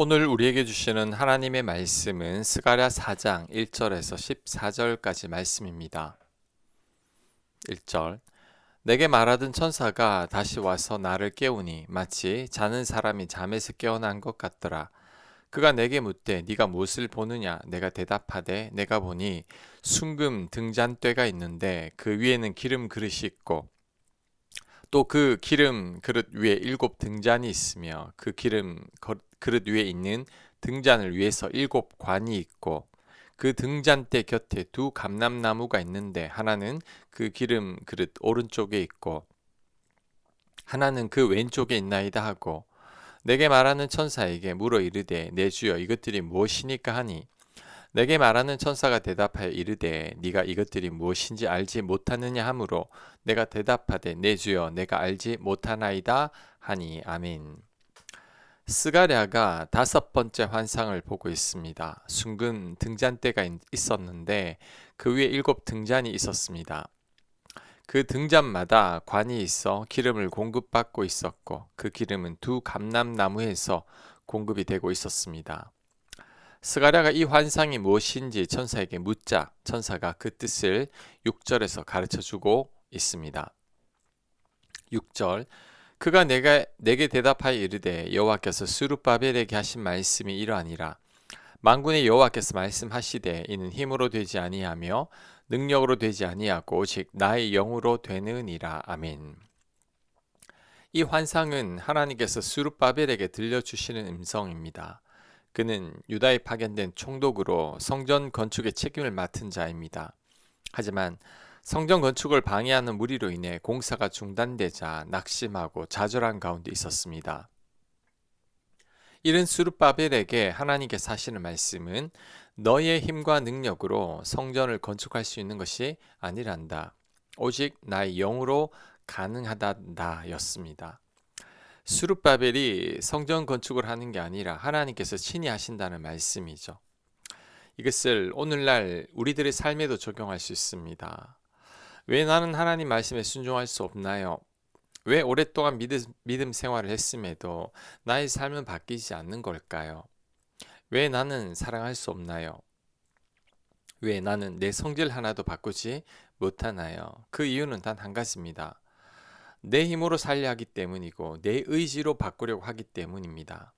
오늘 우리에게 주시는 하나님의 말씀은 스가랴 4장 1절에서 14절까지 말씀입니다. 1절 내게 말하던 천사가 다시 와서 나를 깨우니 마치 자는 사람이 잠에서 깨어난 것 같더라. 그가 내게 묻되 네가 무엇을 보느냐? 내가 대답하되 내가 보니 순금 등잔대가 있는데 그 위에는 기름 그릇이 있고 또 그 기름 그릇 위에 7등잔이 있으며 그 그릇 위에 있는 등잔을 위해서 7관이 있고 그 등잔대 곁에 두 감람나무가 있는데 하나는 그 기름 그릇 오른쪽에 있고 하나는 그 왼쪽에 있나이다 하고 내게 말하는 천사에게 물어 이르되 내 주여 이것들이 무엇이니까 하니 내게 말하는 천사가 대답하여 이르되 네가 이것들이 무엇인지 알지 못하느냐 하므로 내가 대답하되 내 주여 내가 알지 못하나이다 하니 아멘. 스가랴가 5번째 환상을 보고 있습니다. 순금 등잔대가 있었는데 그 위에 7등잔이 있었습니다. 그 등잔마다 관이 있어 기름을 공급받고 있었고 그 기름은 두 감람나무에서 공급이 되고 있었습니다. 스가랴가 이 환상이 무엇인지 천사에게 묻자 천사가 그 뜻을 6절에서 가르쳐주고 있습니다. 6절 그가 내게 대답하여 이르되 여호와께서 스룹바벨에게 하신 말씀이 이러하니라. 만군의 여호와께서 말씀하시되 이는 힘으로 되지 아니하며 능력으로 되지 아니하고 오직 나의 영으로 되느니라. 아멘. 이 환상은 하나님께서 스룹바벨에게 들려주시는 음성입니다. 그는 유다에 파견된 총독으로 성전 건축의 책임을 맡은 자입니다. 하지만 성전 건축을 방해하는 무리로 인해 공사가 중단되자 낙심하고 좌절한 가운데 있었습니다. 이른 스룹바벨에게 하나님께서 하시는 말씀은 너의 힘과 능력으로 성전을 건축할 수 있는 것이 아니란다. 오직 나의 영으로 가능하다 였습니다. 스룹바벨이 성전 건축을 하는 게 아니라 하나님께서 친히 하신다는 말씀이죠. 이것을 오늘날 우리들의 삶에도 적용할 수 있습니다. 왜 나는 하나님 말씀에 순종할 수 없나요? 왜 오랫동안 믿음 생활을 했음에도 나의 삶은 바뀌지 않는 걸까요? 왜 나는 사랑할 수 없나요? 왜 나는 내 성질 하나도 바꾸지 못하나요? 그 이유는 단 한 가지입니다. 내 힘으로 살려 하기 때문이고 내 의지로 바꾸려고 하기 때문입니다.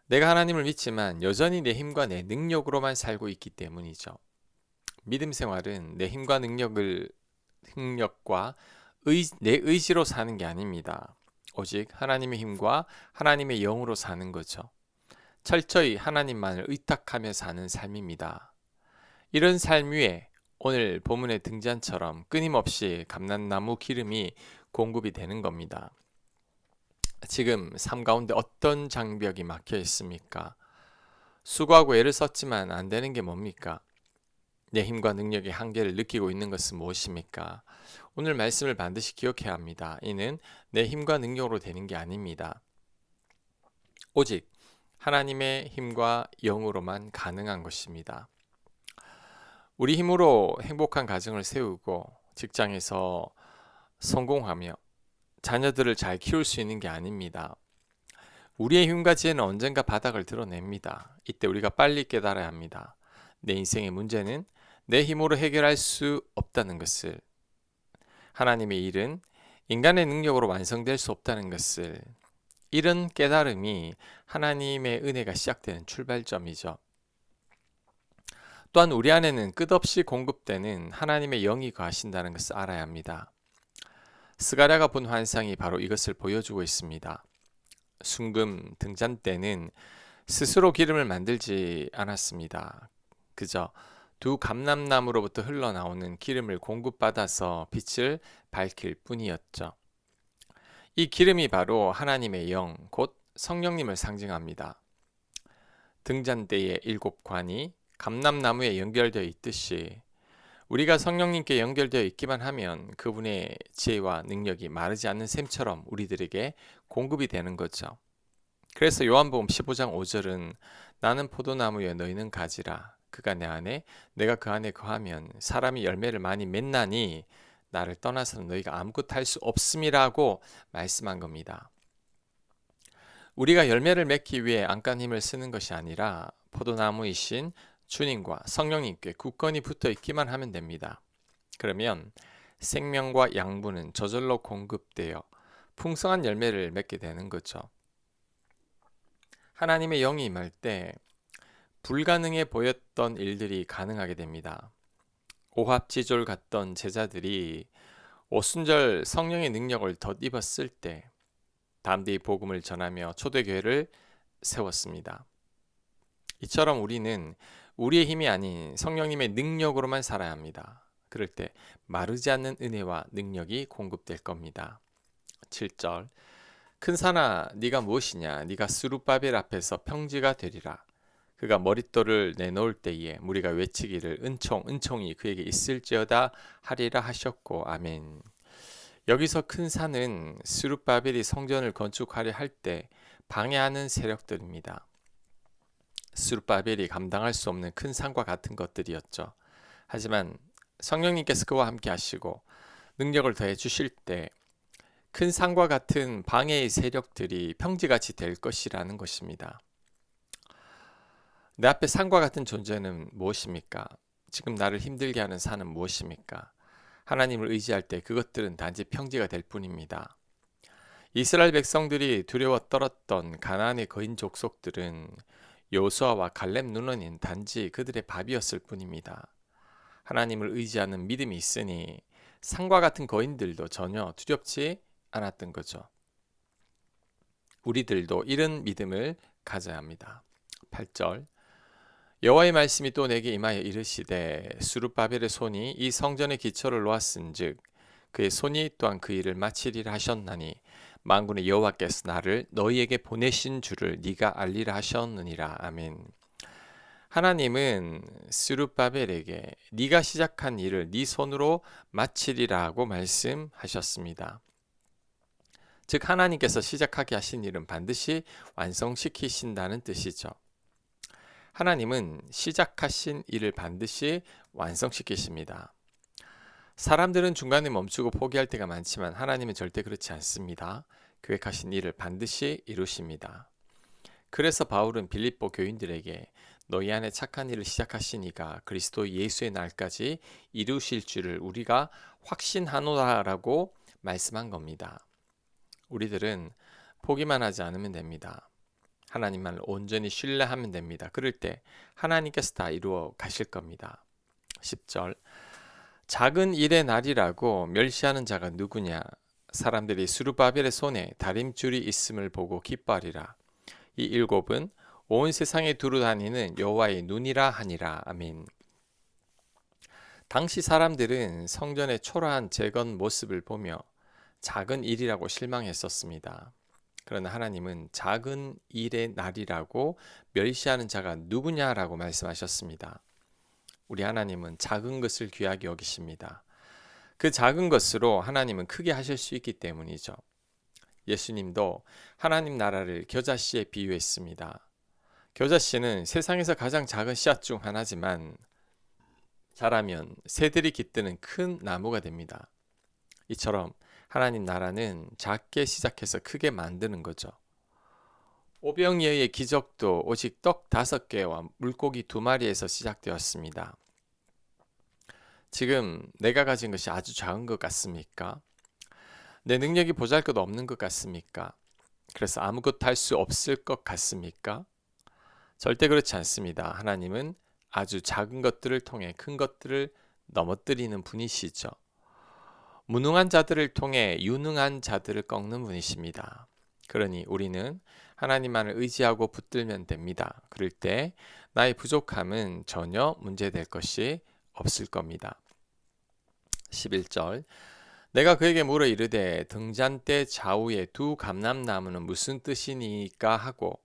내가 하나님을 믿지만 여전히 내 힘과 내 능력으로만 살고 있기 때문이죠. 믿음 생활은 내 힘과 능력과 내 의지로 사는 게 아닙니다. 오직 하나님의 힘과 하나님의 영으로 사는 거죠. 철저히 하나님만을 의탁하며 사는 삶입니다. 이런 삶 위에 오늘 본문의 등잔처럼 끊임없이 감람나무 기름이 공급이 되는 겁니다. 지금 삶 가운데 어떤 장벽이 막혀 있습니까? 수고하고 애를 썼지만 안 되는 게 뭡니까? 내 힘과 능력의 한계를 느끼고 있는 것은 무엇입니까? 오늘 말씀을 반드시 기억해야 합니다. 이는 내 힘과 능력으로 되는 게 아닙니다. 오직 하나님의 힘과 영으로만 가능한 것입니다. 우리 힘으로 행복한 가정을 세우고 직장에서 성공하며 자녀들을 잘 키울 수 있는 게 아닙니다. 우리의 힘과 지혜는 언젠가 바닥을 드러냅니다. 이때 우리가 빨리 깨달아야 합니다. 내 인생의 문제는 내 힘으로 해결할 수 없다는 것을, 하나님의 일은 인간의 능력으로 완성될 수 없다는 것을, 이런 깨달음이 하나님의 은혜가 시작되는 출발점이죠. 또한 우리 안에는 끝없이 공급되는 하나님의 영이 거하신다는 것을 알아야 합니다. 스가랴가 본 환상이 바로 이것을 보여주고 있습니다. 순금 등잔대는 스스로 기름을 만들지 않았습니다. 그저 두 감람나무로부터 흘러나오는 기름을 공급받아서 빛을 밝힐 뿐이었죠. 이 기름이 바로 하나님의 영, 곧 성령님을 상징합니다. 등잔대의 7관이 감람나무에 연결되어 있듯이 우리가 성령님께 연결되어 있기만 하면 그분의 지혜와 능력이 마르지 않는 샘처럼 우리들에게 공급이 되는 거죠. 그래서 요한복음 15장 5절은 나는 포도나무여 너희는 가지라. 그가 내 안에 내가 그 안에 거하면 사람이 열매를 많이 맺나니 나를 떠나서는 너희가 아무것도 할 수 없음이라고 말씀한 겁니다. 우리가 열매를 맺기 위해 안간 힘을 쓰는 것이 아니라 포도나무이신 주님과 성령님께 굳건히 붙어 있기만 하면 됩니다. 그러면 생명과 양분은 저절로 공급되어 풍성한 열매를 맺게 되는 거죠. 하나님의 영이 임할 때 불가능해 보였던 일들이 가능하게 됩니다. 오합지졸 같던 제자들이 오순절 성령의 능력을 덧입었을 때 담대히 복음을 전하며 초대교회를 세웠습니다. 이처럼 우리는 우리의 힘이 아닌 성령님의 능력으로만 살아야 합니다. 그럴 때 마르지 않는 은혜와 능력이 공급될 겁니다. 7절 큰 산아 네가 무엇이냐 네가 스룹바벨 앞에서 평지가 되리라. 그가 머릿돌을 내놓을 때에 무리가 외치기를 은총이 그에게 있을지어다 하리라 하셨고 아멘. 여기서 큰 산은 스룹바벨이 성전을 건축하려 할 때 방해하는 세력들입니다. 스룹바벨이 감당할 수 없는 큰 산과 같은 것들이었죠. 하지만 성령님께서 그와 함께 하시고 능력을 더해 주실 때 큰 산과 같은 방해의 세력들이 평지같이 될 것이라는 것입니다. 내 앞에 산과 같은 존재는 무엇입니까? 지금 나를 힘들게 하는 산은 무엇입니까? 하나님을 의지할 때 그것들은 단지 평지가 될 뿐입니다. 이스라엘 백성들이 두려워 떨었던 가나안의 거인 족속들은 여호수아와 갈렙 눈원인 단지 그들의 밥이었을 뿐입니다. 하나님을 의지하는 믿음이 있으니 산과 같은 거인들도 전혀 두렵지 않았던 거죠. 우리들도 이런 믿음을 가져야 합니다. 8절 여호와의 말씀이 또 내게 임하여 이르시되 스룹바벨의 손이 이 성전의 기초를 놓았은즉 그의 손이 또한 그 일을 마치리라 하셨나니 만군의 여호와께서 나를 너희에게 보내신 줄을 네가 알리라 하셨느니라. 아멘. 하나님은 스룹바벨에게 네가 시작한 일을 네 손으로 마치리라고 말씀하셨습니다. 즉 하나님께서 시작하게 하신 일은 반드시 완성시키신다는 뜻이죠. 하나님은 시작하신 일을 반드시 완성시키십니다. 사람들은 중간에 멈추고 포기할 때가 많지만 하나님은 절대 그렇지 않습니다. 계획하신 일을 반드시 이루십니다. 그래서 바울은 빌립보 교인들에게 너희 안에 착한 일을 시작하시니가 그리스도 예수의 날까지 이루실 줄을 우리가 확신하노라라고 말씀한 겁니다. 우리들은 포기만 하지 않으면 됩니다. 하나님만을 온전히 신뢰하면 됩니다. 그럴 때 하나님께서 다 이루어 가실 겁니다. 10절 작은 일의 날이라고 멸시하는 자가 누구냐? 사람들이 스룹바벨의 손에 다림줄이 있음을 보고 기뻐하리라. 이 일곱은 온 세상에 두루 다니는 여호와의 눈이라 하니라. 아멘. 당시 사람들은 성전의 초라한 재건 모습을 보며 작은 일이라고 실망했었습니다. 그러나 하나님은 작은 일의 날이라고 멸시하는 자가 누구냐라고 말씀하셨습니다. 우리 하나님은 작은 것을 귀하게 여기십니다. 그 작은 것으로 하나님은 크게 하실 수 있기 때문이죠. 예수님도 하나님 나라를 겨자씨에 비유했습니다. 겨자씨는 세상에서 가장 작은 씨앗 중 하나지만 자라면 새들이 깃드는 큰 나무가 됩니다. 이처럼 하나님 나라는 작게 시작해서 크게 만드는 거죠. 오병이어의 기적도 오직 떡 5개와 물고기 2마리에서 시작되었습니다. 지금 내가 가진 것이 아주 작은 것 같습니까? 내 능력이 보잘것없는 것 같습니까? 그래서 아무것도 할 수 없을 것 같습니까? 절대 그렇지 않습니다. 하나님은 아주 작은 것들을 통해 큰 것들을 넘어뜨리는 분이시죠. 무능한 자들을 통해 유능한 자들을 꺾는 분이십니다. 그러니 우리는 하나님만을 의지하고 붙들면 됩니다. 그럴 때 나의 부족함은 전혀 문제될 것이 없을 겁니다. 11절 내가 그에게 물어 이르되 등잔대 좌우에 2 감람나무는 무슨 뜻이니까 하고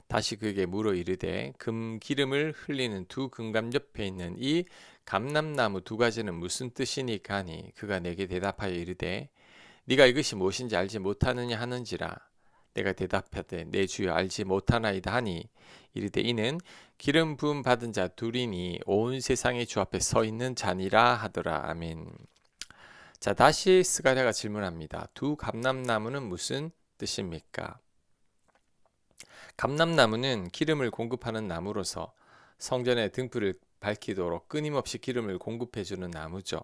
다시 그에게 물어 이르되 기름을 흘리는 2 금감 옆에 있는 이 감람나무 2가지는 무슨 뜻이니까 하니 그가 내게 대답하여 이르되 네가 이것이 무엇인지 알지 못하느냐 하는지라 내가 대답하되 내 주여 알지 못하나이다 하니 이르되 이는 기름 부음 받은 자 둘이니 온 세상의 주 앞에 서 있는 자니라 하더라. 아멘. 자, 다시 스가랴가 질문합니다. 2 감람나무는 무슨 뜻입니까? 감람나무는 기름을 공급하는 나무로서 성전의 등불을 밝히도록 끊임없이 기름을 공급해 주는 나무죠.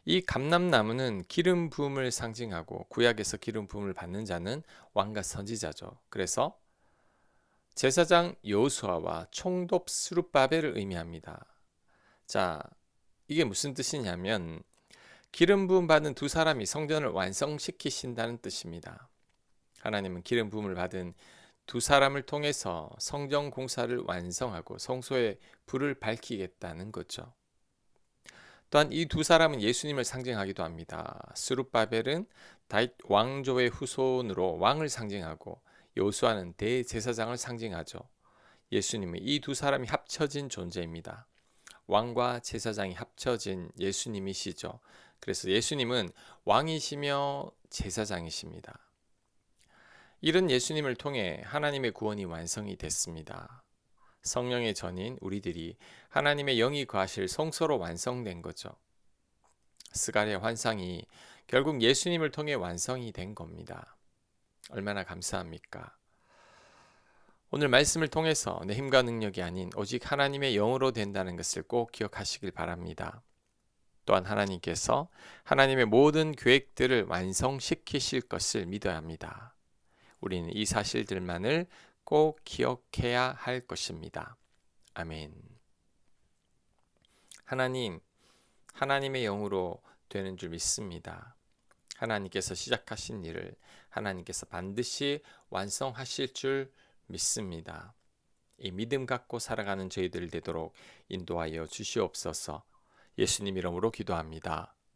이 감람나무는 기름 부음을 상징하고 구약에서 기름 부음을 받는 자는 왕과 선지자죠. 그래서 제사장 여호수아와 총독 스룹바벨을 의미합니다. 자, 이게 무슨 뜻이냐면 기름 부음 받은 두 사람이 성전을 완성시키신다는 뜻입니다. 하나님은 기름 부음을 받은 두 사람을 통해서 성전 공사를 완성하고 성소에 불을 밝히겠다는 거죠. 또한 이 두 사람은 예수님을 상징하기도 합니다. 스룹바벨은 다윗 왕조의 후손으로 왕을 상징하고 여호수아는 대제사장을 상징하죠. 예수님은 이 두 사람이 합쳐진 존재입니다. 왕과 제사장이 합쳐진 예수님이시죠. 그래서 예수님은 왕이시며 제사장이십니다. 이런 예수님을 통해 하나님의 구원이 완성이 됐습니다. 성령의 전인 우리들이 하나님의 영이 거하실 성소로 완성된 거죠. 스가랴 환상이 결국 예수님을 통해 완성이 된 겁니다. 얼마나 감사합니까? 오늘 말씀을 통해서 내 힘과 능력이 아닌 오직 하나님의 영으로 된다는 것을 꼭 기억하시길 바랍니다. 또한 하나님께서 하나님의 모든 계획들을 완성시키실 것을 믿어야 합니다. 우리는 이 사실들만을 꼭 기억해야 할 것입니다. 아멘. 하나님의 영으로 되는 줄 믿습니다. 하나님께서 시작하신 일을 하나님께서 반드시 완성하실 줄 믿습니다. 이 믿음 갖고 살아가는 저희들 되도록 인도하여 주시옵소서. 예수님 이름으로 기도합니다.